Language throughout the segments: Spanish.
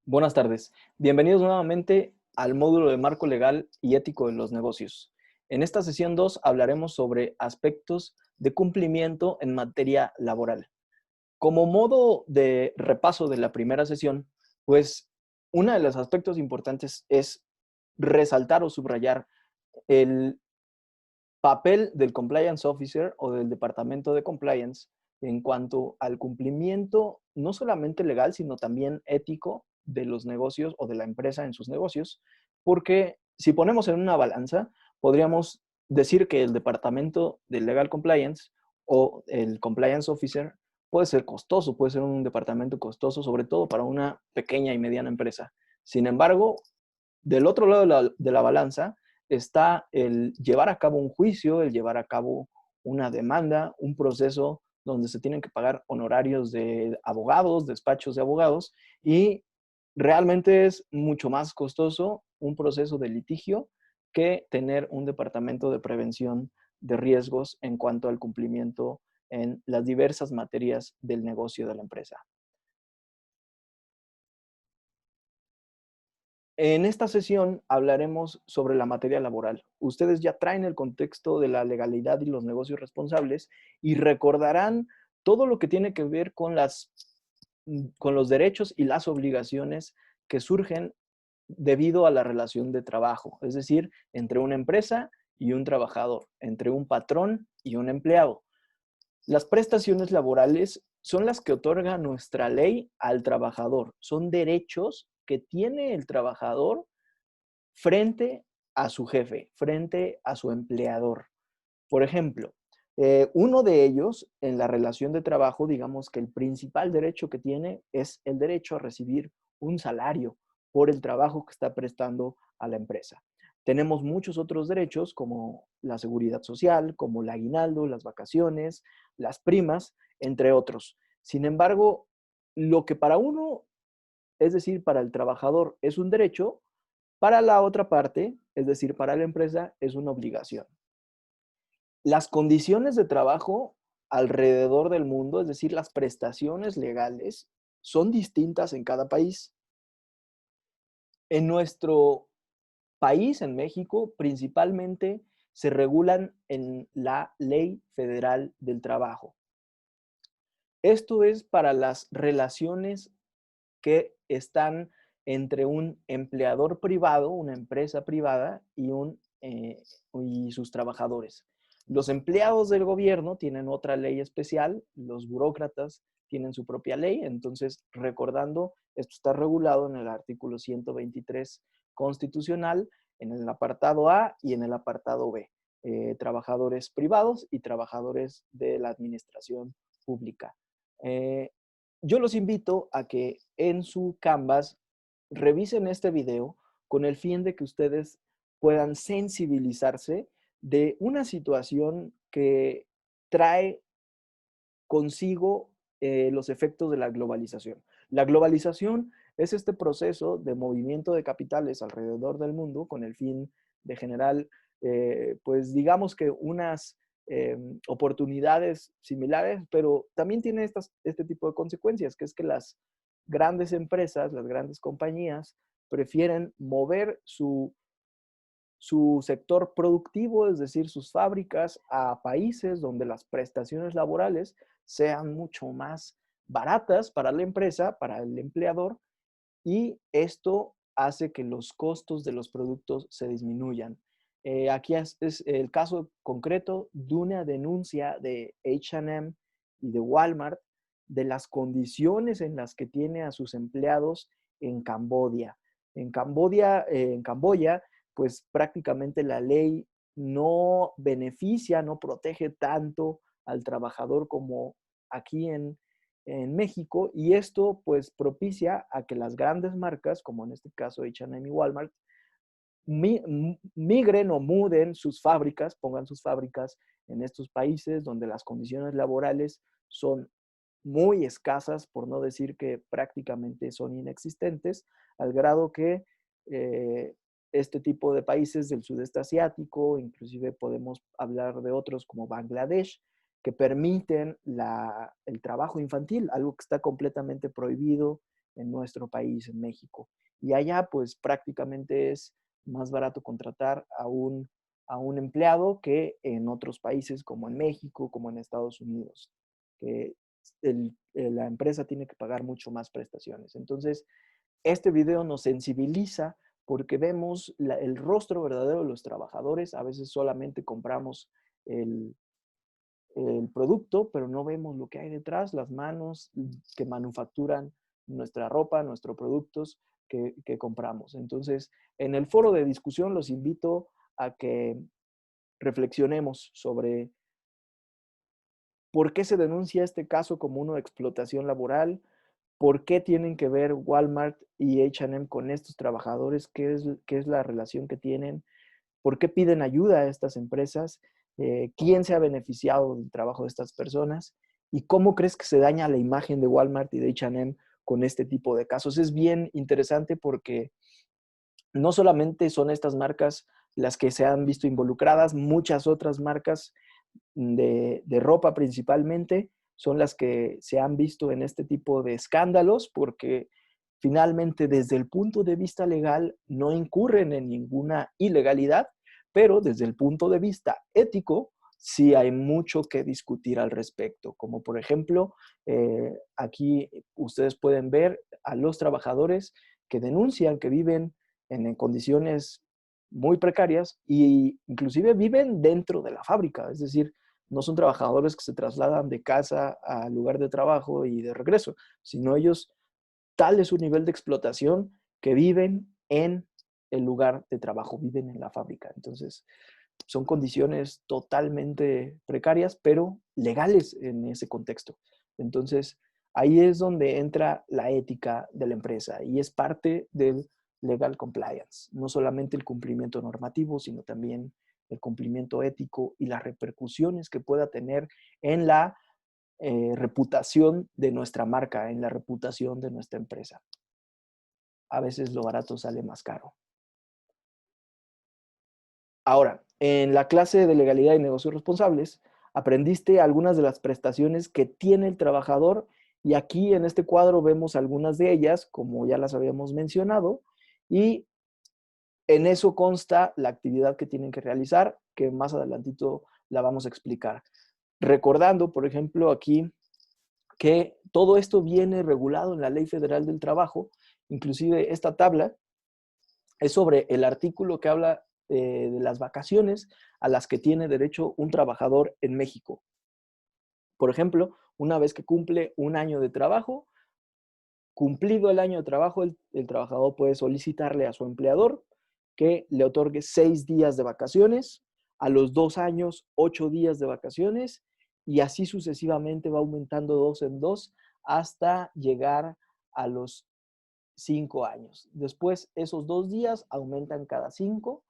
Buenas tardes. Bienvenidos nuevamente al módulo de marco legal y ético de los negocios. En esta sesión 2 hablaremos sobre aspectos de cumplimiento en materia laboral. Como modo de repaso de la primera sesión, pues uno de los aspectos importantes es resaltar o subrayar el papel del compliance officer o del departamento de compliance en cuanto al cumplimiento no solamente legal, sino también ético de los negocios o de la empresa en sus negocios, porque si ponemos en una balanza, podríamos decir que el departamento de legal compliance o el compliance officer puede ser costoso, puede ser un departamento costoso, sobre todo para una pequeña y mediana empresa. Sin embargo, del otro lado de la balanza está el llevar a cabo un juicio, el llevar a cabo una demanda, un proceso donde se tienen que pagar honorarios de abogados, despachos de abogados, y realmente es mucho más costoso un proceso de litigio que tener un departamento de prevención de riesgos en cuanto al cumplimiento en las diversas materias del negocio de la empresa. En esta sesión hablaremos sobre la materia laboral. Ustedes ya traen el contexto de la legalidad y los negocios responsables y recordarán todo lo que tiene que ver con los derechos y las obligaciones que surgen debido a la relación de trabajo, es decir, entre una empresa y un trabajador, entre un patrón y un empleado. Las prestaciones laborales son las que otorga nuestra ley al trabajador. Son derechos que tiene el trabajador frente a su jefe, frente a su empleador. Por ejemplo, uno de ellos en la relación de trabajo, digamos que el principal derecho que tiene es el derecho a recibir un salario por el trabajo que está prestando a la empresa. Tenemos muchos otros derechos como la seguridad social, como el aguinaldo, las vacaciones, las primas, entre otros. Sin embargo, lo que para uno, es decir, para el trabajador es un derecho, para la otra parte, es decir, para la empresa, es una obligación. Las condiciones de trabajo alrededor del mundo, es decir, las prestaciones legales, son distintas en cada país. En nuestro país, en México, principalmente se regulan en la Ley Federal del Trabajo. Esto es para las relaciones que están entre un empleador privado, una empresa privada y sus trabajadores. Los empleados del gobierno tienen otra ley especial, los burócratas tienen su propia ley, entonces recordando, esto está regulado en el artículo 123 constitucional, en el apartado A y en el apartado B, trabajadores privados y trabajadores de la administración pública. Eh, yo los invito a que en su Canvas revisen este video con el fin de que ustedes puedan sensibilizarse de una situación que trae consigo los efectos de la globalización. La globalización es este proceso de movimiento de capitales alrededor del mundo con el fin de generar, pues digamos que unas oportunidades similares, pero también tiene este tipo de consecuencias, que es que las grandes empresas, las grandes compañías, prefieren mover su sector productivo, es decir, sus fábricas, a países donde las prestaciones laborales sean mucho más baratas para la empresa, para el empleador, y esto hace que los costos de los productos se disminuyan. Aquí es el caso concreto de una denuncia de H&M y de Walmart de las condiciones en las que tiene a sus empleados en Camboya. En Camboya, pues prácticamente la ley no beneficia, no protege tanto al trabajador como aquí en México, y esto pues propicia a que las grandes marcas, como en este caso H&M y Walmart, migren o muden sus fábricas, pongan sus fábricas en estos países donde las condiciones laborales son muy escasas, por no decir que prácticamente son inexistentes, al grado que este tipo de países del sudeste asiático, inclusive podemos hablar de otros como Bangladesh, que permiten el trabajo infantil, algo que está completamente prohibido en nuestro país, en México. Y allá, pues prácticamente es más barato contratar a un empleado que en otros países como en México, como en Estados Unidos, que la empresa tiene que pagar mucho más prestaciones. Entonces, este video nos sensibiliza porque vemos el rostro verdadero de los trabajadores. A veces solamente compramos el, el producto, pero no vemos lo que hay detrás, las manos que manufacturan nuestra ropa, nuestros productos que compramos. Entonces, en el foro de discusión los invito a que reflexionemos sobre por qué se denuncia este caso como uno de explotación laboral, por qué tienen que ver Walmart y H&M con estos trabajadores, qué es la relación que tienen, por qué piden ayuda a estas empresas, quién se ha beneficiado del trabajo de estas personas y cómo crees que se daña la imagen de Walmart y de H&M con este tipo de casos. Es bien interesante porque no solamente son estas marcas las que se han visto involucradas, muchas otras marcas de ropa principalmente son las que se han visto en este tipo de escándalos porque finalmente desde el punto de vista legal no incurren en ninguna ilegalidad, pero desde el punto de vista ético sí hay mucho que discutir al respecto, como por ejemplo, aquí ustedes pueden ver a los trabajadores que denuncian que viven en condiciones muy precarias e inclusive viven dentro de la fábrica, es decir, no son trabajadores que se trasladan de casa al lugar de trabajo y de regreso, sino ellos, tal es su nivel de explotación que viven en el lugar de trabajo, viven en la fábrica. Entonces, son condiciones totalmente precarias, pero legales en ese contexto. Entonces, ahí es donde entra la ética de la empresa y es parte del legal compliance, no solamente el cumplimiento normativo, sino también el cumplimiento ético y las repercusiones que pueda tener en la reputación de nuestra marca, en la reputación de nuestra empresa. A veces lo barato sale más caro. Ahora, en la clase de legalidad y negocios responsables, aprendiste algunas de las prestaciones que tiene el trabajador y aquí en este cuadro vemos algunas de ellas, como ya las habíamos mencionado, y en eso consta la actividad que tienen que realizar, que más adelantito la vamos a explicar. Recordando, por ejemplo, aquí que todo esto viene regulado en la Ley Federal del Trabajo, inclusive esta tabla es sobre el artículo que habla de las vacaciones a las que tiene derecho un trabajador en México. Por ejemplo, una vez que cumple un año de trabajo, cumplido el año de trabajo, el trabajador puede solicitarle a su empleador que le otorgue 6 días de vacaciones, a los 2 años, 8 días de vacaciones, y así sucesivamente va aumentando 2 en 2 hasta llegar a los 5 años. Después, esos 2 días aumentan cada 5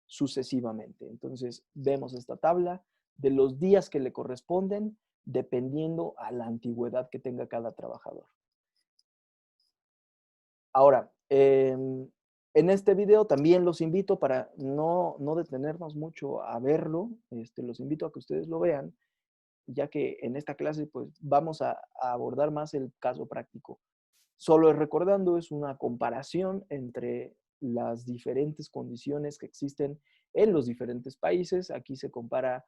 sucesivamente. Entonces, vemos esta tabla de los días que le corresponden dependiendo a la antigüedad que tenga cada trabajador. Ahora, en este video también los invito para no detenernos mucho a verlo, los invito a que ustedes lo vean, ya que en esta clase pues vamos a abordar más el caso práctico. Solo recordando, es una comparación entre las diferentes condiciones que existen en los diferentes países. Aquí se compara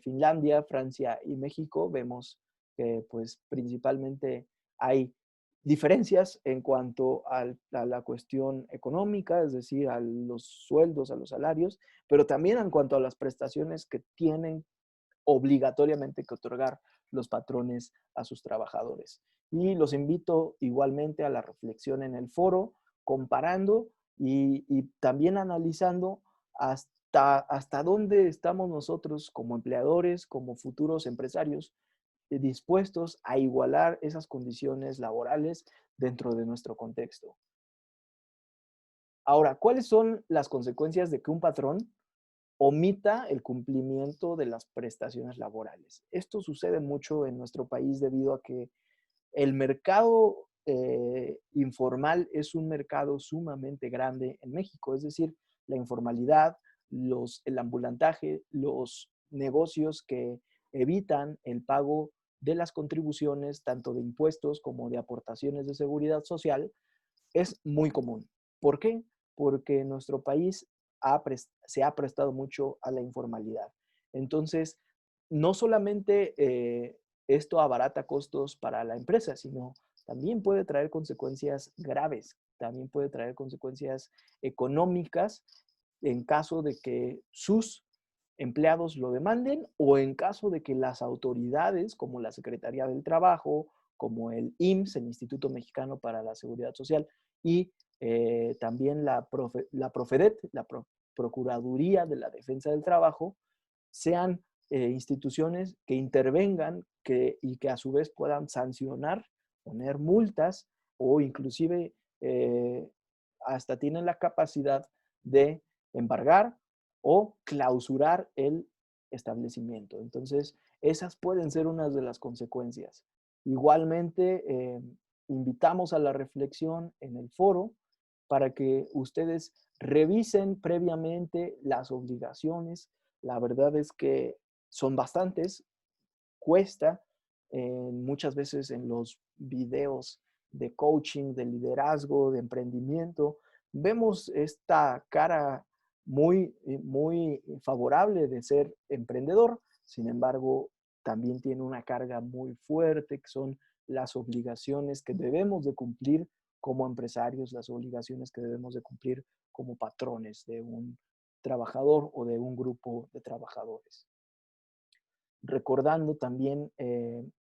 Finlandia, Francia y México. Vemos que pues principalmente hay diferencias en cuanto a la cuestión económica, es decir, a los sueldos, a los salarios, pero también en cuanto a las prestaciones que tienen obligatoriamente que otorgar los patrones a sus trabajadores. Y los invito igualmente a la reflexión en el foro, comparando y también analizando hasta dónde estamos nosotros como empleadores, como futuros empresarios, dispuestos a igualar esas condiciones laborales dentro de nuestro contexto. Ahora, ¿cuáles son las consecuencias de que un patrón omita el cumplimiento de las prestaciones laborales? Esto sucede mucho en nuestro país debido a que el mercado informal es un mercado sumamente grande en México, es decir, la informalidad, el ambulantaje, los negocios que evitan el pago de las contribuciones, tanto de impuestos como de aportaciones de seguridad social, es muy común. ¿Por qué? Porque nuestro país se ha prestado mucho a la informalidad. Entonces, no solamente esto abarata costos para la empresa, sino también puede traer consecuencias graves, también puede traer consecuencias económicas en caso de que sus empleados lo demanden o en caso de que las autoridades como la Secretaría del Trabajo, como el IMSS, el Instituto Mexicano para la Seguridad Social, y también la Profedet, la Procuraduría de la Defensa del Trabajo, sean instituciones que intervengan y que a su vez puedan sancionar, poner multas o inclusive hasta tienen la capacidad de embargar o clausurar el establecimiento. Entonces, esas pueden ser unas de las consecuencias. Igualmente, invitamos a la reflexión en el foro para que ustedes revisen previamente las obligaciones. La verdad es que son bastantes, cuesta, muchas veces en los videos de coaching, de liderazgo, de emprendimiento, vemos esta cara muy favorable de ser emprendedor. Sin embargo, también tiene una carga muy fuerte, que son las obligaciones que debemos de cumplir como empresarios, las obligaciones que debemos de cumplir como patrones de un trabajador o de un grupo de trabajadores. Recordando también,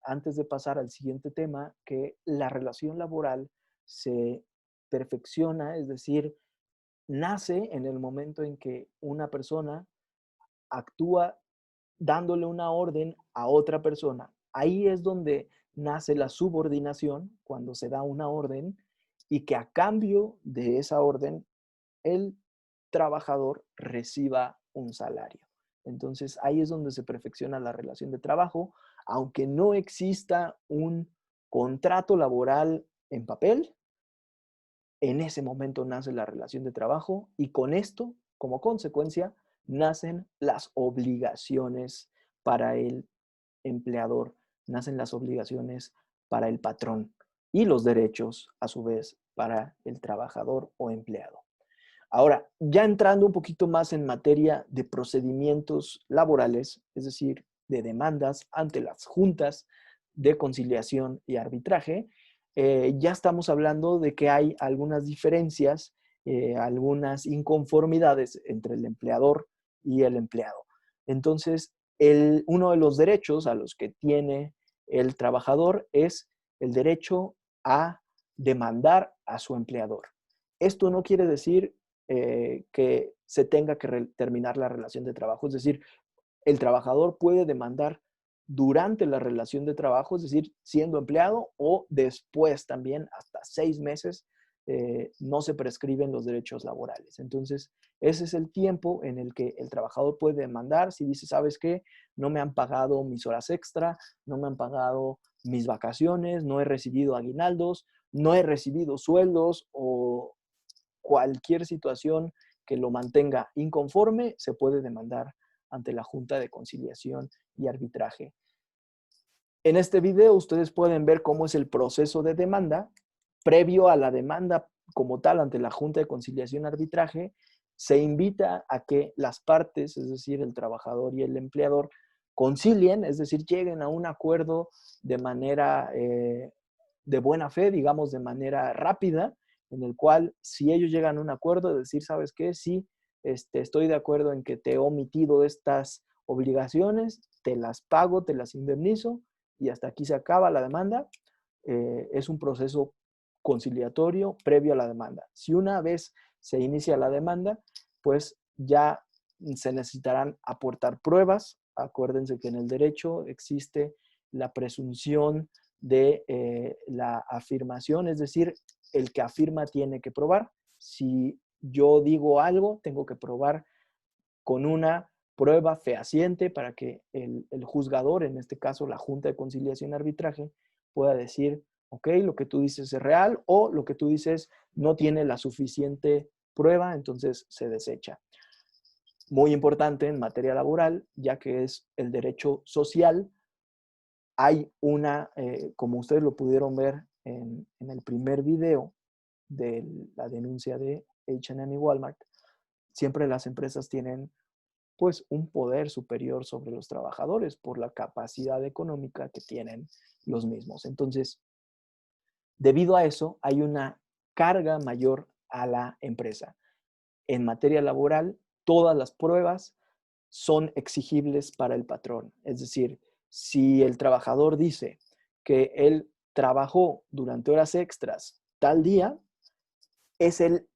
antes de pasar al siguiente tema, que la relación laboral se perfecciona, es decir, nace en el momento en que una persona actúa dándole una orden a otra persona. Ahí es donde nace la subordinación, cuando se da una orden y que a cambio de esa orden el trabajador reciba un salario. Entonces, ahí es donde se perfecciona la relación de trabajo, aunque no exista un contrato laboral en papel, en ese momento nace la relación de trabajo y con esto, como consecuencia, nacen las obligaciones para el empleador, nacen las obligaciones para el patrón y los derechos, a su vez, para el trabajador o empleado. Ahora, ya entrando un poquito más en materia de procedimientos laborales, es decir, de demandas ante las juntas de conciliación y arbitraje, ya estamos hablando de que hay algunas diferencias, algunas inconformidades entre el empleador y el empleado. Entonces, uno de los derechos a los que tiene el trabajador es el derecho a demandar a su empleador. Esto no quiere decir que se tenga que terminar la relación de trabajo. Es decir, el trabajador puede demandar durante la relación de trabajo, es decir, siendo empleado o después también, hasta 6 meses, no se prescriben los derechos laborales. Entonces, ese es el tiempo en el que el trabajador puede demandar si dice, ¿sabes qué? No me han pagado mis horas extra, no me han pagado mis vacaciones, no he recibido aguinaldos, no he recibido sueldos o cualquier situación que lo mantenga inconforme, se puede demandar ante la Junta de Conciliación y Arbitraje. En este video ustedes pueden ver cómo es el proceso de demanda. Previo a la demanda como tal ante la Junta de Conciliación y Arbitraje, se invita a que las partes, es decir, el trabajador y el empleador, concilien, es decir, lleguen a un acuerdo de manera de buena fe, digamos, de manera rápida, en el cual si ellos llegan a un acuerdo de decir, ¿sabes qué? Sí, estoy de acuerdo en que te he omitido estas obligaciones, te las pago, te las indemnizo y hasta aquí se acaba la demanda. Es un proceso conciliatorio previo a la demanda. Si una vez se inicia la demanda, pues ya se necesitarán aportar pruebas. Acuérdense que en el derecho existe la presunción de la afirmación, es decir, el que afirma tiene que probar. Si yo digo algo, tengo que probar con una prueba fehaciente para que el juzgador, en este caso la Junta de Conciliación y Arbitraje, pueda decir, ok, lo que tú dices es real o lo que tú dices no tiene la suficiente prueba, entonces se desecha. Muy importante en materia laboral, ya que es el derecho social hay una, como ustedes lo pudieron ver en el primer video de la denuncia de H&M y Walmart, siempre las empresas tienen pues un poder superior sobre los trabajadores por la capacidad económica que tienen los mismos. Entonces, debido a eso, hay una carga mayor a la empresa. En materia laboral, todas las pruebas son exigibles para el patrón. Es decir, si el trabajador dice que él trabajó durante horas extras tal día, es el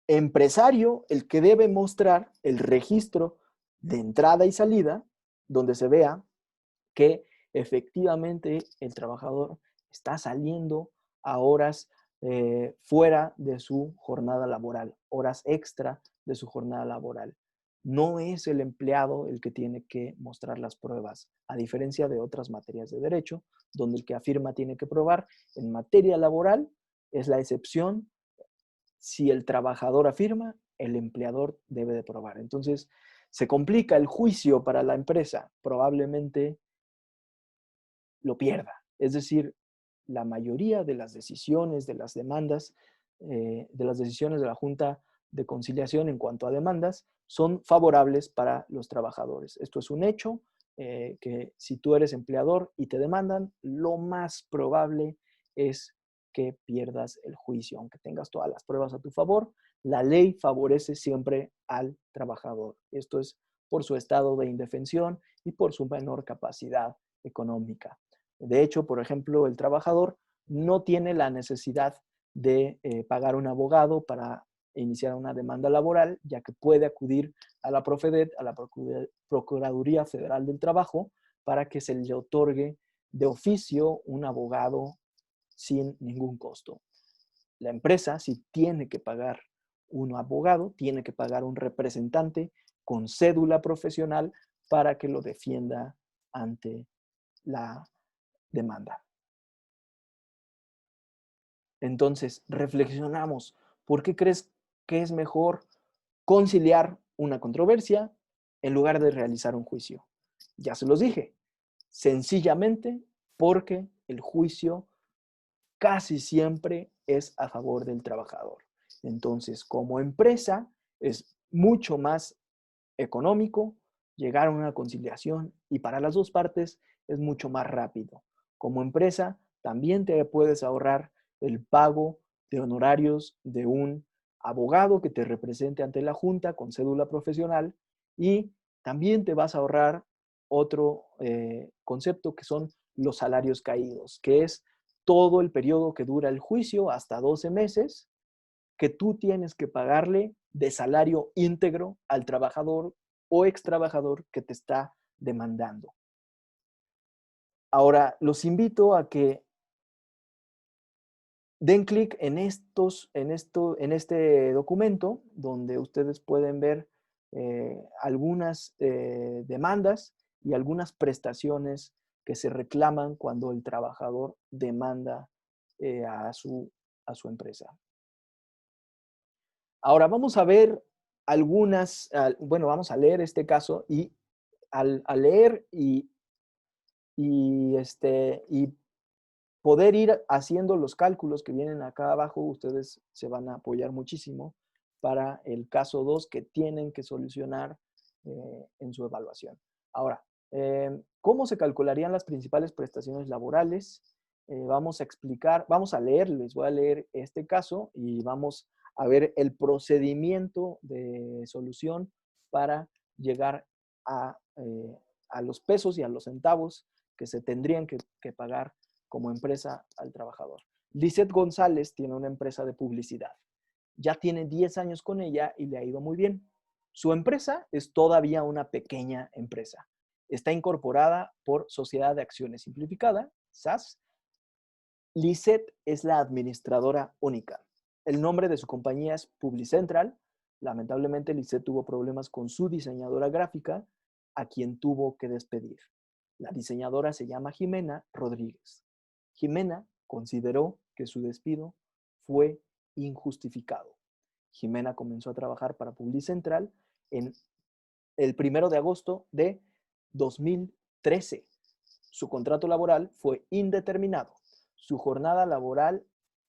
empresario el que debe mostrar el registro de entrada y salida, donde se vea que efectivamente el trabajador está saliendo a horas fuera de su jornada laboral, horas extra de su jornada laboral. No es el empleado el que tiene que mostrar las pruebas, a diferencia de otras materias de derecho, donde el que afirma tiene que probar. En materia laboral es la excepción. Si el trabajador afirma, el empleador debe de probar. Entonces, se complica el juicio para la empresa. Probablemente lo pierda. Es decir, la mayoría de las decisiones, de las demandas, de las decisiones de la Junta de Conciliación en cuanto a demandas, son favorables para los trabajadores. Esto es un hecho que si tú eres empleador y te demandan, lo más probable es que pierdas el juicio. Aunque tengas todas las pruebas a tu favor, la ley favorece siempre al trabajador. Esto es por su estado de indefensión y por su menor capacidad económica. De hecho, por ejemplo, el trabajador no tiene la necesidad de pagar un abogado para iniciar una demanda laboral, ya que puede acudir a la Profedet, a la Procuraduría Federal del Trabajo, para que se le otorgue de oficio un abogado sin ningún costo. La empresa, si tiene que pagar un abogado, tiene que pagar un representante con cédula profesional para que lo defienda ante la demanda. Entonces, reflexionamos, ¿por qué crees que es mejor conciliar una controversia en lugar de realizar un juicio? Ya se los dije, sencillamente porque el juicio casi siempre es a favor del trabajador. Entonces, como empresa, es mucho más económico llegar a una conciliación y para las dos partes es mucho más rápido. Como empresa, también te puedes ahorrar el pago de honorarios de un abogado que te represente ante la Junta con cédula profesional y también te vas a ahorrar otro concepto que son los salarios caídos, que es todo el periodo que dura el juicio, hasta 12 meses, que tú tienes que pagarle de salario íntegro al trabajador o ex trabajador que te está demandando. Ahora, los invito a que den clic en este documento donde ustedes pueden ver algunas demandas y algunas prestaciones que se reclaman cuando el trabajador demanda a su empresa. Ahora vamos a ver bueno, vamos a leer este caso y al leer y poder ir haciendo los cálculos que vienen acá abajo, ustedes se van a apoyar muchísimo para el caso 2 que tienen que solucionar en su evaluación. Ahora, ¿cómo se calcularían las principales prestaciones laborales? Vamos a explicar, vamos a leer, les voy a leer este caso y vamos a ver el procedimiento de solución para llegar a los pesos y a los centavos que se tendrían que pagar como empresa al trabajador. Lizeth González tiene una empresa de publicidad. Ya tiene 10 años con ella y le ha ido muy bien. Su empresa es todavía una pequeña empresa. Está incorporada por Sociedad de Acciones Simplificada, SAS. Lizeth es la administradora única. El nombre de su compañía es Publicentral. Lamentablemente, Lizeth tuvo problemas con su diseñadora gráfica, a quien tuvo que despedir. La diseñadora se llama Jimena Rodríguez. Jimena consideró que su despido fue injustificado. Jimena comenzó a trabajar para Publicentral en el 1 de agosto de 2013. su contrato laboral fue indeterminado. Su jornada laboral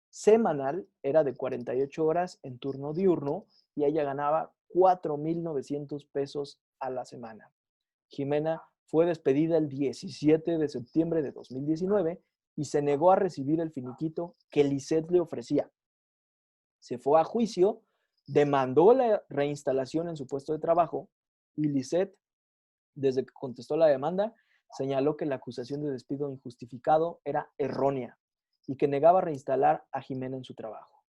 semanal era de 48 horas en turno diurno y ella ganaba 4,900 pesos a la semana. Jimena fue despedida el 17 de septiembre de 2019 y se negó a recibir el finiquito que Lisette le ofrecía. Se fue a juicio, demandó la reinstalación en su puesto de trabajo y Lisette, desde que contestó la demanda, señaló que la acusación de despido injustificado era errónea y que negaba reinstalar a Jimena en su trabajo.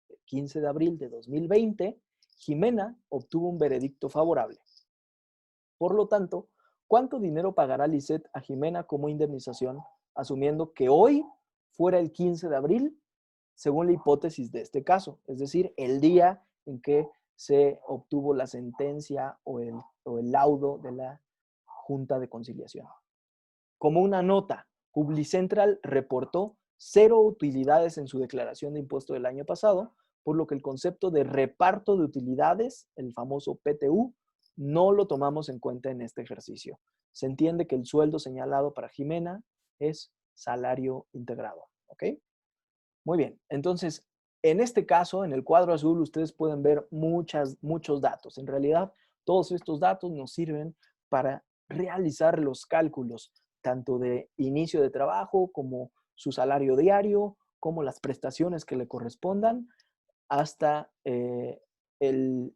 El 15 de abril de 2020, Jimena obtuvo un veredicto favorable. Por lo tanto, ¿cuánto dinero pagará Lisette a Jimena como indemnización, asumiendo que hoy fuera el 15 de abril, según la hipótesis de este caso? Es decir, el día en que se obtuvo la sentencia o el laudo de la Junta de Conciliación. Como una nota, Publicentral reportó 0 utilidades en su declaración de impuesto del año pasado, por lo que el concepto de reparto de utilidades, el famoso PTU, no lo tomamos en cuenta en este ejercicio. Se entiende que el sueldo señalado para Jimena es salario integrado. ¿Ok? Muy bien. Entonces, en este caso, en el cuadro azul, ustedes pueden ver muchos datos. En realidad, todos estos datos nos sirven para realizar los cálculos, tanto de inicio de trabajo como su salario diario, como las prestaciones que le correspondan, hasta el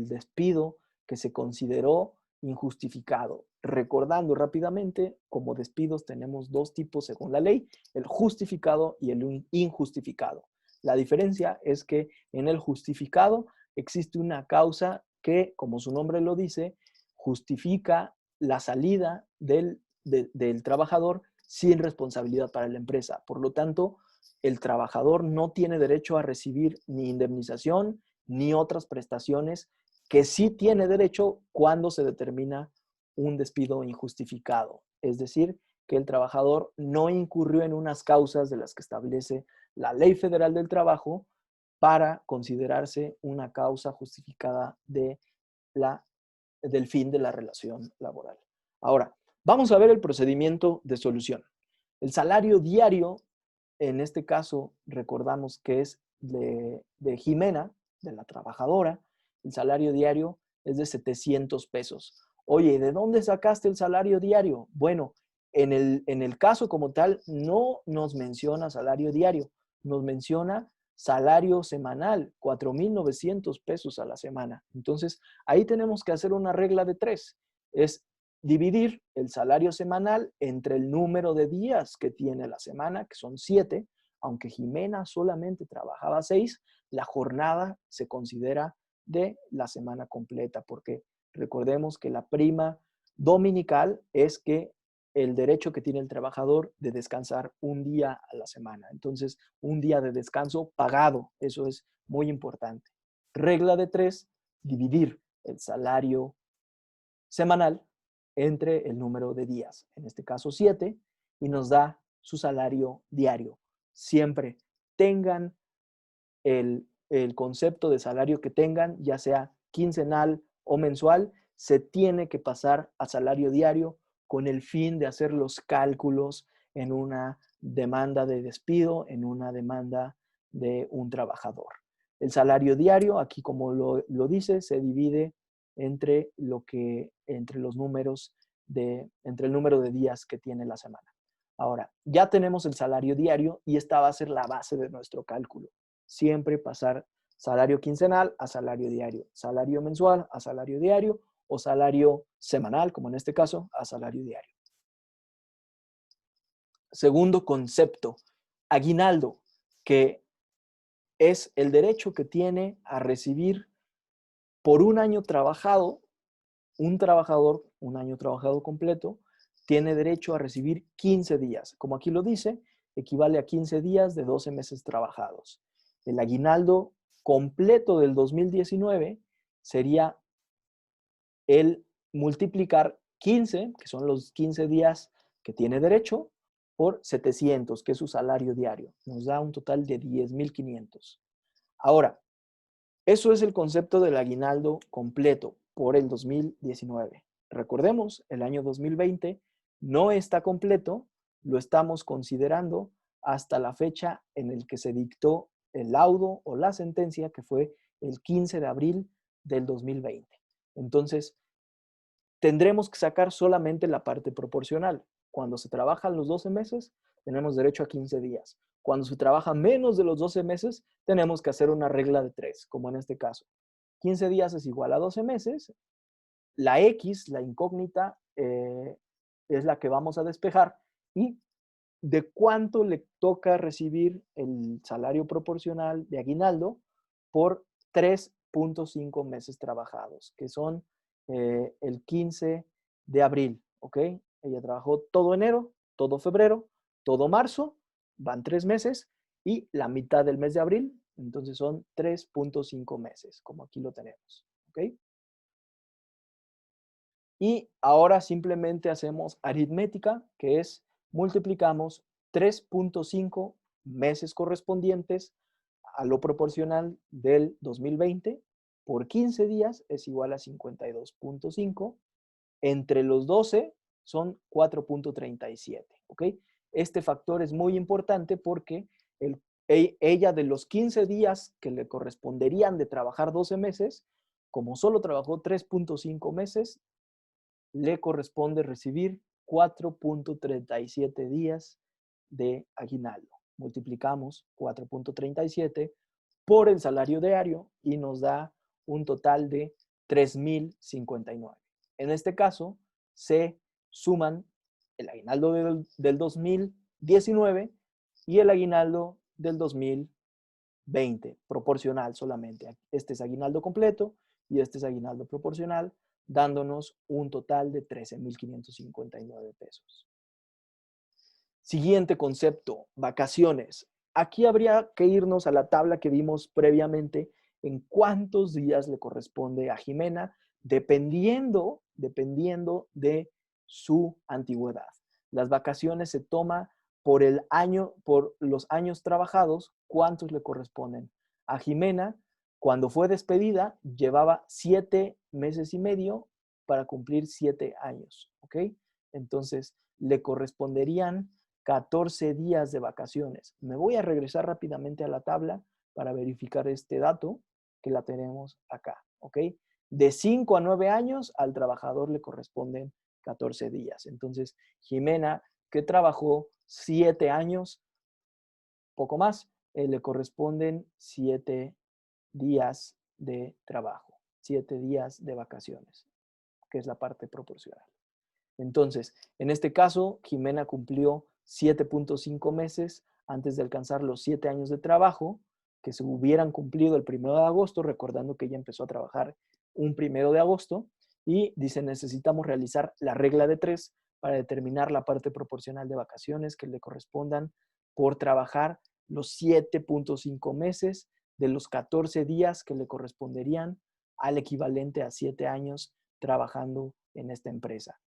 despido que se consideró injustificado. Recordando rápidamente, como despidos tenemos dos tipos según la ley, el justificado y el injustificado. La diferencia es que en el justificado existe una causa que, como su nombre lo dice, justifica la salida del trabajador sin responsabilidad para la empresa. Por lo tanto, el trabajador no tiene derecho a recibir ni indemnización ni otras prestaciones que sí tiene derecho cuando se determina un despido injustificado. Es decir, que el trabajador no incurrió en unas causas de las que establece la Ley Federal del Trabajo para considerarse una causa justificada del fin de la relación laboral. Ahora, vamos a ver el procedimiento de solución. El salario diario, en este caso, recordamos que es de Jimena, de la trabajadora. El salario diario es de 700 pesos. Oye, ¿de dónde sacaste el salario diario? Bueno, en el caso como tal, no nos menciona salario diario, nos menciona salario semanal, 4,900 pesos a la semana. Entonces, ahí tenemos que hacer una regla de 3. Es dividir el salario semanal entre el número de días que tiene la semana, que son 7. Aunque Jimena solamente trabajaba 6, la jornada se considera de la semana completa, porque recordemos que la prima dominical es que el derecho que tiene el trabajador de descansar un día a la semana. Entonces, un día de descanso pagado, eso es muy importante. Regla de 3, dividir el salario semanal entre el número de días, en este caso 7, y nos da su salario diario. Siempre tengan el concepto de salario que tengan, ya sea quincenal o mensual, se tiene que pasar a salario diario con el fin de hacer los cálculos en una demanda de despido, en una demanda de un trabajador. El salario diario, aquí como lo dice, se divide entre los números entre el número de días que tiene la semana. Ahora, ya tenemos el salario diario y esta va a ser la base de nuestro cálculo. Siempre pasar salario quincenal a salario diario, salario mensual a salario diario o salario semanal, como en este caso, a salario diario. Segundo concepto, aguinaldo, que es el derecho que tiene a recibir por un año trabajado, un trabajador, un año trabajado completo, tiene derecho a recibir 15 días. Como aquí lo dice, equivale a 15 días de 12 meses trabajados. El aguinaldo completo del 2019 sería el multiplicar 15, que son los 15 días que tiene derecho, por 700, que es su salario diario. Nos da un total de 10,500. Ahora, eso es el concepto del aguinaldo completo por el 2019. Recordemos, el año 2020 no está completo, lo estamos considerando hasta la fecha en el que se dictó el laudo o la sentencia, que fue el 15 de abril del 2020. Entonces, tendremos que sacar solamente la parte proporcional. Cuando se trabajan los 12 meses, tenemos derecho a 15 días. Cuando se trabaja menos de los 12 meses, tenemos que hacer una regla de 3, como en este caso. 15 días es igual a 12 meses. La X, la incógnita, es la que vamos a despejar. Y de cuánto le toca recibir el salario proporcional de aguinaldo por 3.5 meses trabajados, que son el 15 de abril, ¿ok? Ella trabajó todo enero, todo febrero, todo marzo, van 3 meses, y la mitad del mes de abril, entonces son 3.5 meses, como aquí lo tenemos, ¿ok? Y ahora simplemente hacemos aritmética, que es multiplicamos 3.5 meses correspondientes a lo proporcional del 2020 por 15 días es igual a 52.5. Entre los 12 son 4.37, ¿ok? Este factor es muy importante porque ella de los 15 días que le corresponderían de trabajar 12 meses, como solo trabajó 3.5 meses, le corresponde recibir 4.37 días de aguinaldo. Multiplicamos 4.37 por el salario diario y nos da un total de 3.059. En este caso, se suman el aguinaldo del 2019 y el aguinaldo del 2020, proporcional solamente. Este es aguinaldo completo y este es aguinaldo proporcional, dándonos un total de 13.559 pesos. Siguiente concepto, vacaciones. Aquí habría que irnos a la tabla que vimos previamente en cuántos días le corresponde a Jimena, dependiendo de su antigüedad. Las vacaciones se toma por el año, por los años trabajados, cuántos le corresponden. A Jimena, cuando fue despedida, llevaba 7 meses y medio para cumplir 7 años, ¿ok? Entonces, le corresponderían 14 días de vacaciones. Me voy a regresar rápidamente a la tabla para verificar este dato que la tenemos acá, ¿ok? De 5 a 9 años al trabajador le corresponden 14 días. Entonces, Jimena, que trabajó 7 años, poco más, le corresponden 7 días de trabajo, 7 días de vacaciones, que es la parte proporcional. Entonces, en este caso, Jimena cumplió 7.5 meses antes de alcanzar los 7 años de trabajo, que se hubieran cumplido el 1 de agosto, recordando que ella empezó a trabajar un 1 de agosto, y dice, necesitamos realizar la regla de 3 para determinar la parte proporcional de vacaciones que le correspondan por trabajar los 7.5 meses de los 14 días que le corresponderían al equivalente a 7 años trabajando en esta empresa.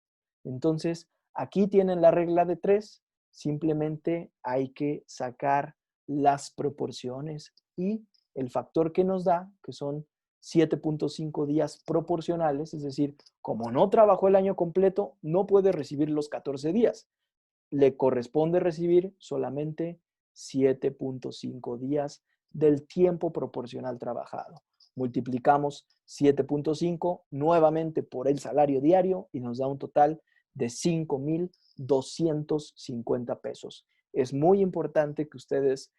Entonces, aquí tienen la regla de 3, simplemente hay que sacar las proporciones y el factor que nos da, que son 7.5 días proporcionales, es decir, como no trabajó el año completo, no puede recibir los 14 días. Le corresponde recibir solamente 7.5 días del tiempo proporcional trabajado. Multiplicamos 7.5 nuevamente por el salario diario y nos da un total de 5.250 pesos. Es muy importante que ustedes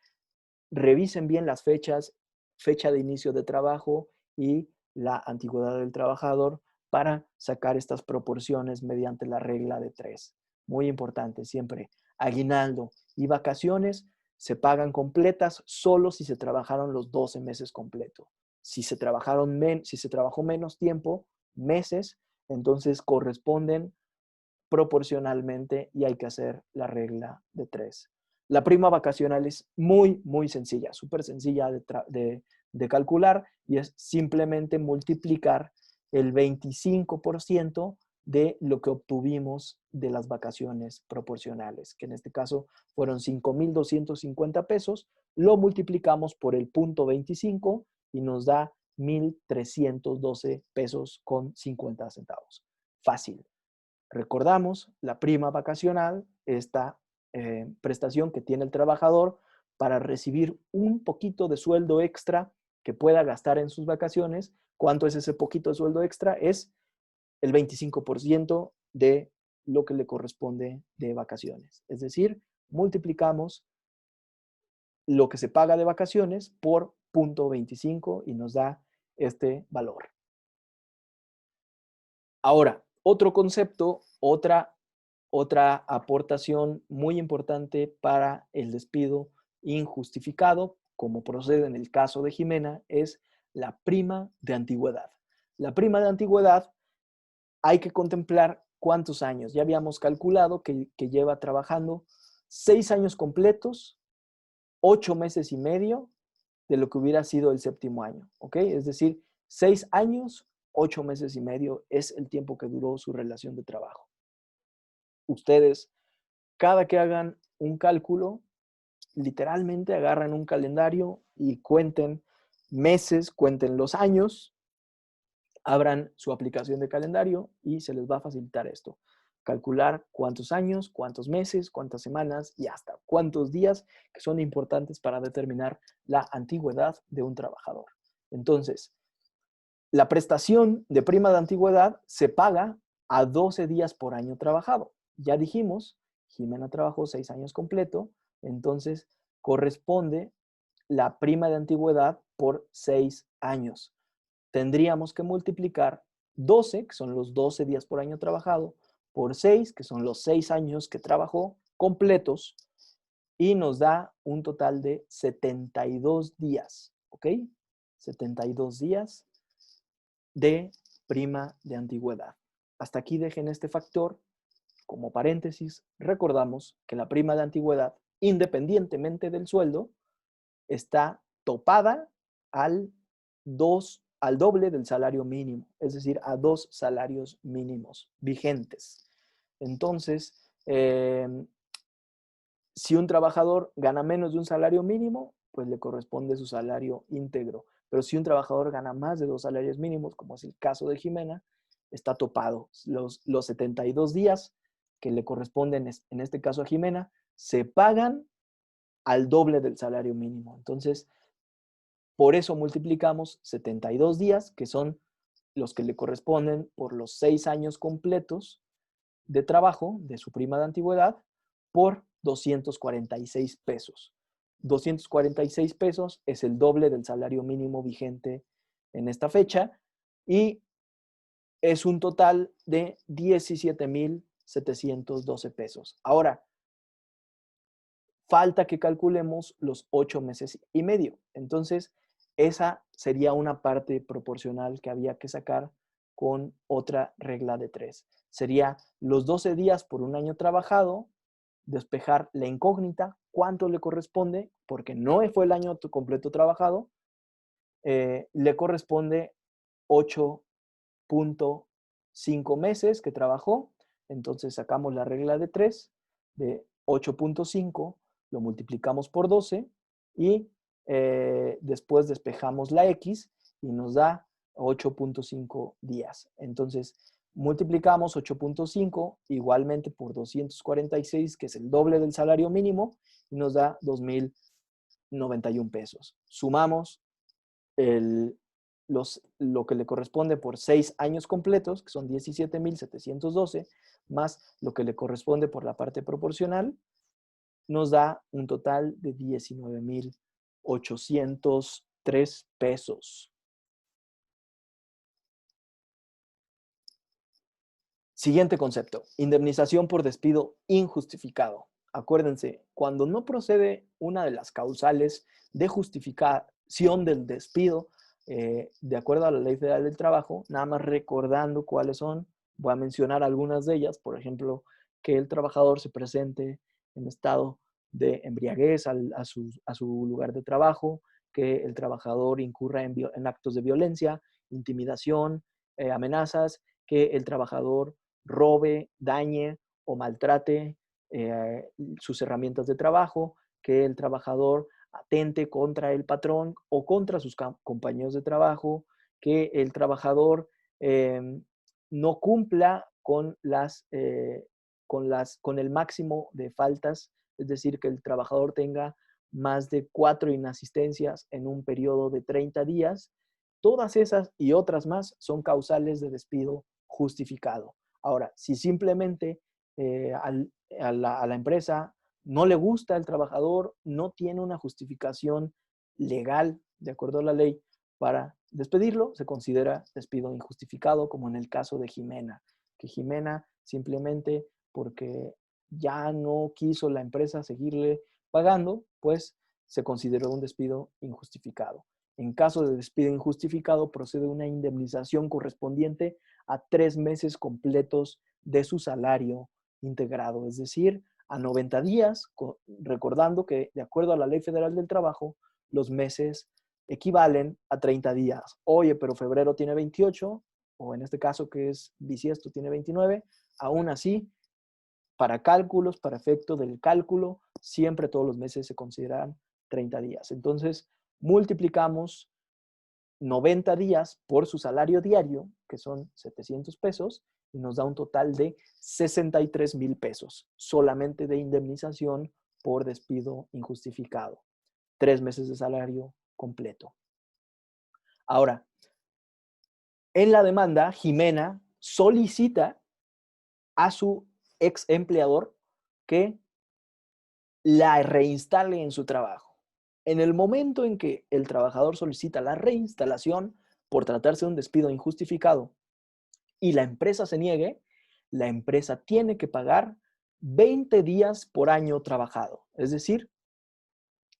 revisen bien las fechas, fecha de inicio de trabajo y la antigüedad del trabajador para sacar estas proporciones mediante la regla de 3. Muy importante, siempre aguinaldo y vacaciones se pagan completas solo si se trabajaron los 12 meses completos. Si se trabajó menos tiempo, meses, entonces corresponden proporcionalmente y hay que hacer la regla de 3. La prima vacacional es muy sencilla, súper sencilla de calcular y es simplemente multiplicar el 25% de lo que obtuvimos de las vacaciones proporcionales, que en este caso fueron 5.250 pesos, lo multiplicamos por el punto 25 y nos da 1.312 pesos con 50 centavos. Fácil. Recordamos la prima vacacional, esta prestación que tiene el trabajador para recibir un poquito de sueldo extra que pueda gastar en sus vacaciones. ¿Cuánto es ese poquito de sueldo extra? Es el 25% de lo que le corresponde de vacaciones. Es decir, multiplicamos lo que se paga de vacaciones por 0.25 y nos da este valor. Ahora, otro concepto, otra aportación muy importante para el despido injustificado, como procede en el caso de Jimena, es la prima de antigüedad. La prima de antigüedad hay que contemplar cuántos años. Ya habíamos calculado que lleva trabajando 6 años completos, 8 meses y medio de lo que hubiera sido el séptimo año, ¿ok? Es decir, 6 años, 8 meses y medio es el tiempo que duró su relación de trabajo. Ustedes, cada que hagan un cálculo, literalmente agarran un calendario y cuenten meses, cuenten los años, abran su aplicación de calendario y se les va a facilitar esto. Calcular cuántos años, cuántos meses, cuántas semanas y hasta cuántos días que son importantes para determinar la antigüedad de un trabajador. Entonces, la prestación de prima de antigüedad se paga a 12 días por año trabajado. Ya dijimos, Jimena trabajó 6 años completo, entonces corresponde la prima de antigüedad por 6 años. Tendríamos que multiplicar 12, que son los 12 días por año trabajado, por 6, que son los 6 años que trabajó completos, y nos da un total de 72 días, ¿ok? 72 días de prima de antigüedad. Hasta aquí dejen este factor. Como paréntesis, recordamos que la prima de antigüedad, independientemente del sueldo, está topada al doble del salario mínimo, es decir, a 2 salarios mínimos vigentes. Entonces, si un trabajador gana menos de un salario mínimo, pues le corresponde su salario íntegro. Pero si un trabajador gana más de 2 salarios mínimos, como es el caso de Jimena, está topado. Los 72 días que le corresponden, en este caso a Jimena, se pagan al doble del salario mínimo. Entonces, por eso multiplicamos 72 días, que son los que le corresponden por los 6 años completos de trabajo de su prima de antigüedad, por 246 pesos. 246 pesos es el doble del salario mínimo vigente en esta fecha y es un total de 17,712 pesos. Ahora, falta que calculemos los 8 meses y medio. Entonces, esa sería una parte proporcional que había que sacar con otra regla de 3. Sería los 12 días por un año trabajado, despejar la incógnita, cuánto le corresponde, porque no fue el año completo trabajado, le corresponde 8.5 meses que trabajó, entonces sacamos la regla de 3 de 8.5, lo multiplicamos por 12 y después despejamos la X y nos da 8.5 días. Entonces, multiplicamos 8.5 igualmente por 246, que es el doble del salario mínimo, y nos da 2,091 pesos. Sumamos lo que le corresponde por 6 años completos, que son 17,712, más lo que le corresponde por la parte proporcional, nos da un total de 19,803 pesos. Siguiente concepto, indemnización por despido injustificado. Acuérdense, cuando no procede una de las causales de justificación del despido, de acuerdo a la Ley Federal del Trabajo, nada más recordando cuáles son, voy a mencionar algunas de ellas, por ejemplo, que el trabajador se presente en estado de embriaguez a su lugar de trabajo, que el trabajador incurra en actos de violencia, intimidación, amenazas, que el trabajador robe, dañe o maltrate sus herramientas de trabajo, que el trabajador atente contra el patrón o contra sus compañeros de trabajo, que el trabajador no cumpla con el máximo de faltas, es decir, que el trabajador tenga más de 4 inasistencias en un periodo de 30 días. Todas esas y otras más son causales de despido justificado. Ahora, si simplemente a la empresa no le gusta el trabajador, no tiene una justificación legal, de acuerdo a la ley, para despedirlo, se considera despido injustificado, como en el caso de Jimena, que Jimena simplemente porque ya no quiso la empresa seguirle pagando, pues se consideró un despido injustificado. En caso de despido injustificado, procede una indemnización correspondiente a 3 meses completos de su salario integrado, es decir, a 90 días, recordando que de acuerdo a la Ley Federal del Trabajo, los meses equivalen a 30 días. Oye, pero febrero tiene 28, o en este caso que es bisiesto tiene 29, aún así, para cálculos, para efecto del cálculo, siempre todos los meses se consideran 30 días. Entonces, multiplicamos 90 días por su salario diario, que son 700 pesos, y nos da un total de 63,000 pesos, solamente de indemnización por despido injustificado. 3 meses de salario completo. Ahora, en la demanda, Jimena solicita a su ex empleador que la reinstale en su trabajo. En el momento en que el trabajador solicita la reinstalación por tratarse de un despido injustificado y la empresa se niegue, la empresa tiene que pagar 20 días por año trabajado. Es decir,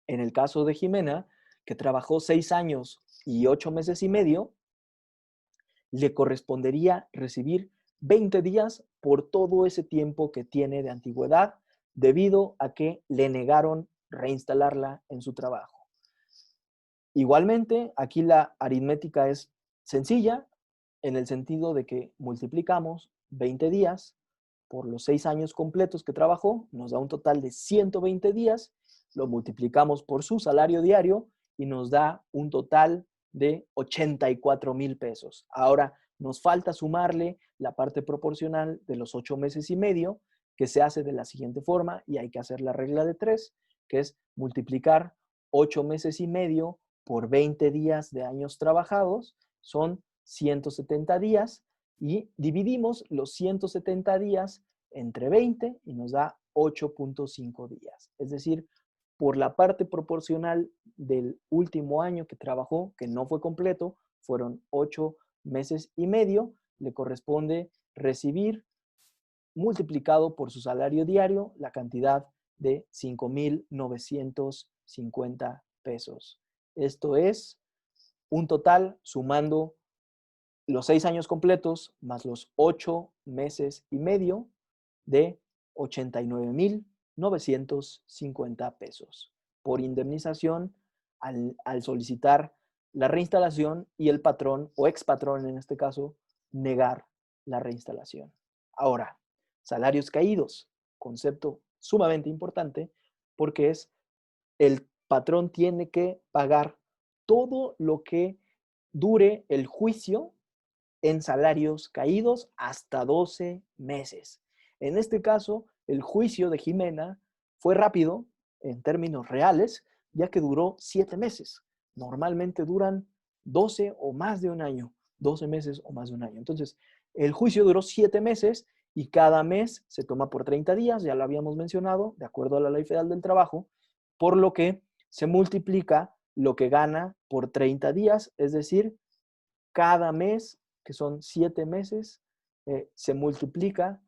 en el caso de Jimena, que trabajó 6 años y 8 meses y medio, le correspondería recibir 20 días por todo ese tiempo que tiene de antigüedad debido a que le negaron reinstalarla en su trabajo. Igualmente, aquí la aritmética es sencilla en el sentido de que multiplicamos 20 días por los 6 años completos que trabajó, nos da un total de 120 días, lo multiplicamos por su salario diario y nos da un total de 84,000 pesos. Ahora, nos falta sumarle la parte proporcional de los 8 meses y medio, que se hace de la siguiente forma, y hay que hacer la regla de 3, que es multiplicar 8 meses y medio por 20 días de años trabajados, son 170 días, y dividimos los 170 días entre 20 y nos da 8,5 días. Es decir, por la parte proporcional del último año que trabajó, que no fue completo, fueron 8 meses y medio, le corresponde recibir multiplicado por su salario diario la cantidad de 5,950 pesos. Esto es un total sumando los 6 años completos más los 8 meses y medio de 89,950 pesos por indemnización al solicitar la reinstalación y el patrón o expatrón en este caso negar la reinstalación. Ahora, salarios caídos, concepto sumamente importante porque es el patrón tiene que pagar todo lo que dure el juicio en salarios caídos hasta 12 meses. En este caso, el juicio de Jimena fue rápido en términos reales, ya que duró 7 meses. Normalmente duran 12 o más de un año, 12 meses o más de un año. Entonces, el juicio duró 7 meses y cada mes se toma por 30 días, ya lo habíamos mencionado, de acuerdo a la Ley Federal del Trabajo, por lo que se multiplica lo que gana por 30 días, es decir, cada mes, que son 7 meses, se multiplica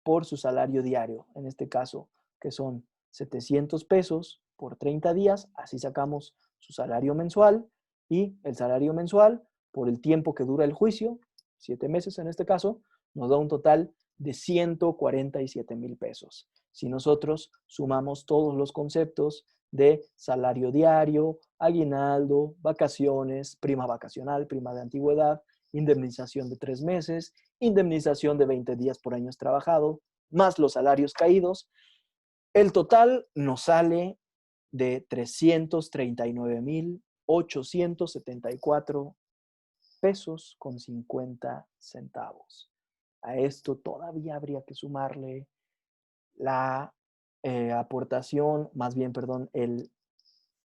por su salario diario, en este caso, que son 700 pesos por 30 días, así sacamos su salario mensual, y el salario mensual, por el tiempo que dura el juicio, 7 meses en este caso, nos da un total de 147,000 pesos. Si nosotros sumamos todos los conceptos de salario diario, aguinaldo, vacaciones, prima vacacional, prima de antigüedad, indemnización de 3 meses, indemnización de 20 días por años trabajado, más los salarios caídos, el total nos sale de 339,874 pesos con 50 centavos. A esto todavía habría que sumarle la aportación, más bien, perdón,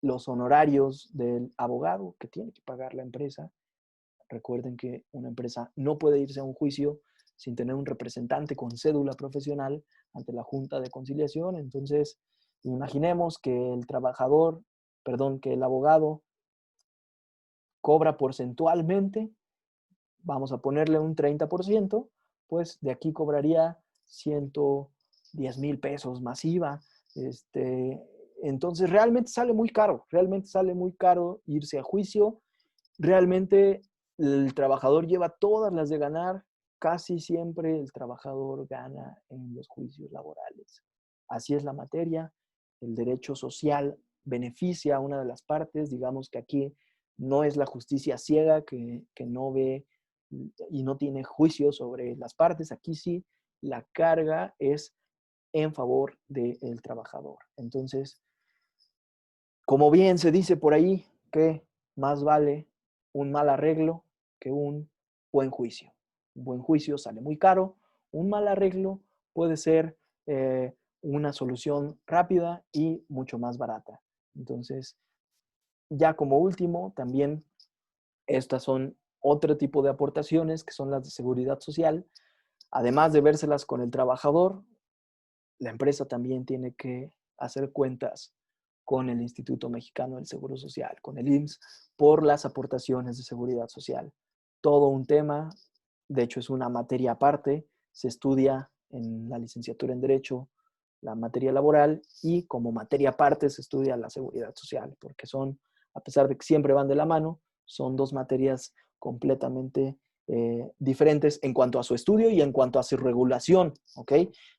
los honorarios del abogado que tiene que pagar la empresa. Recuerden que una empresa no puede irse a un juicio sin tener un representante con cédula profesional ante la Junta de Conciliación. Entonces, imaginemos que el trabajador, perdón, que el abogado cobra porcentualmente, vamos a ponerle un 30%, pues de aquí cobraría 110,000 pesos masiva. Entonces, realmente sale muy caro irse a juicio. Realmente el trabajador lleva todas las de ganar. Casi siempre el trabajador gana en los juicios laborales. Así es la materia. El derecho social beneficia a una de las partes. Digamos que aquí no es la justicia ciega que no ve y no tiene juicio sobre las partes. Aquí sí, la carga es en favor del trabajador. Entonces, como bien se dice por ahí, que más vale un mal arreglo que un buen juicio. Un buen juicio sale muy caro, un mal arreglo puede ser una solución rápida y mucho más barata. Entonces, ya como último, también estas son otro tipo de aportaciones que son las de seguridad social. Además de vérselas con el trabajador, la empresa también tiene que hacer cuentas con el Instituto Mexicano del Seguro Social, con el IMSS, por las aportaciones de seguridad social. Todo un tema, de hecho es una materia aparte, se estudia en la licenciatura en Derecho la materia laboral y como materia aparte se estudia la seguridad social, porque son, a pesar de que siempre van de la mano, son dos materias completamente diferentes en cuanto a su estudio y en cuanto a su regulación, ¿ok?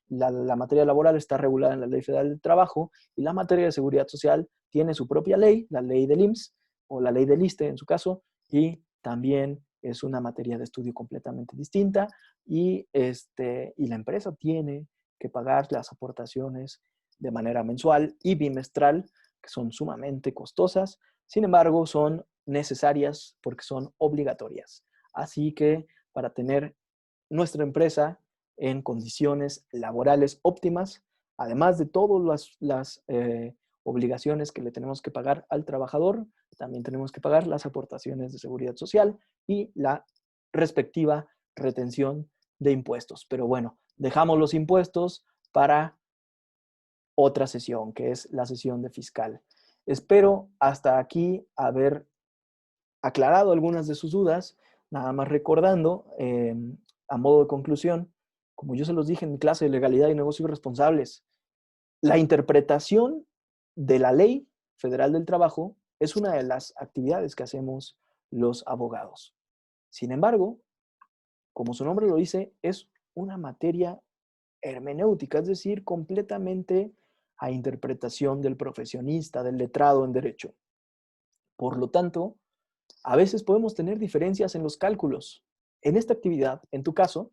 La materia laboral está regulada en la Ley Federal del Trabajo y la materia de seguridad social tiene su propia ley, la ley del IMSS o la ley del ISSSTE en su caso, y también es una materia de estudio completamente distinta y la empresa tiene que pagar las aportaciones de manera mensual y bimestral, que son sumamente costosas, sin embargo son necesarias porque son obligatorias. Así que para tener nuestra empresa en condiciones laborales óptimas, además de todas las obligaciones que le tenemos que pagar al trabajador, también tenemos que pagar las aportaciones de seguridad social y la respectiva retención de impuestos. Pero bueno, dejamos los impuestos para otra sesión, que es la sesión de fiscal. Espero hasta aquí haber aclarado algunas de sus dudas, nada más recordando, a modo de conclusión, como yo se los dije en mi clase de legalidad y negocios responsables, la interpretación de la Ley Federal del Trabajo es una de las actividades que hacemos los abogados. Sin embargo, como su nombre lo dice, es una materia hermenéutica, es decir, completamente a interpretación del profesionista, del letrado en derecho. Por lo tanto, a veces podemos tener diferencias en los cálculos. En esta actividad, en tu caso,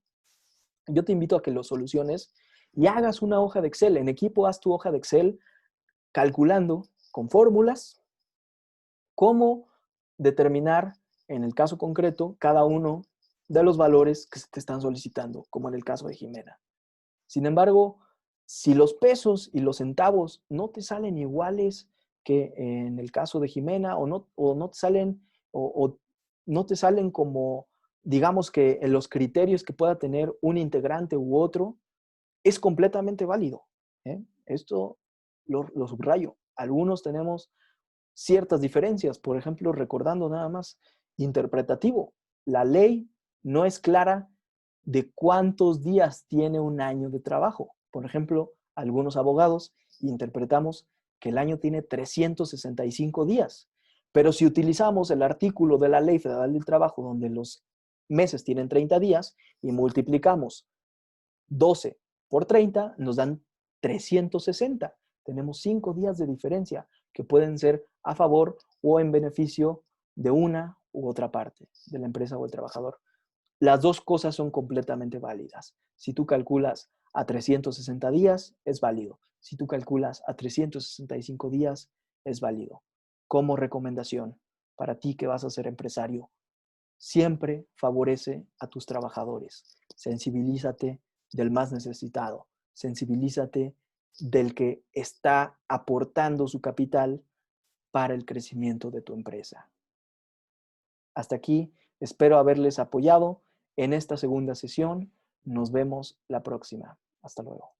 yo te invito a que lo soluciones y hagas una hoja de Excel. En equipo, haz tu hoja de Excel calculando con fórmulas cómo determinar, en el caso concreto, cada uno de los valores que se te están solicitando, como en el caso de Jimena. Sin embargo, si los pesos y los centavos no te salen iguales que en el caso de Jimena o no te salen o no te salen como, digamos que en los criterios que pueda tener un integrante u otro, es completamente válido, ¿eh? Esto lo subrayo. Algunos tenemos ciertas diferencias, por ejemplo, recordando nada más, interpretativo. La ley no es clara de cuántos días tiene un año de trabajo. Por ejemplo, algunos abogados interpretamos que el año tiene 365 días, pero si utilizamos el artículo de la Ley Federal del Trabajo donde los meses tienen 30 días y multiplicamos 12 por 30, nos dan 360. Tenemos 5 días de diferencia que pueden ser a favor o en beneficio de una u otra parte de la empresa o el trabajador. Las dos cosas son completamente válidas. Si tú calculas a 360 días, es válido. Si tú calculas a 365 días, es válido. Como recomendación para ti que vas a ser empresario, siempre favorece a tus trabajadores. Sensibilízate del más necesitado. Sensibilízate del que está aportando su capital para el crecimiento de tu empresa. Hasta aquí, espero haberles apoyado en esta segunda sesión. Nos vemos la próxima. Hasta luego.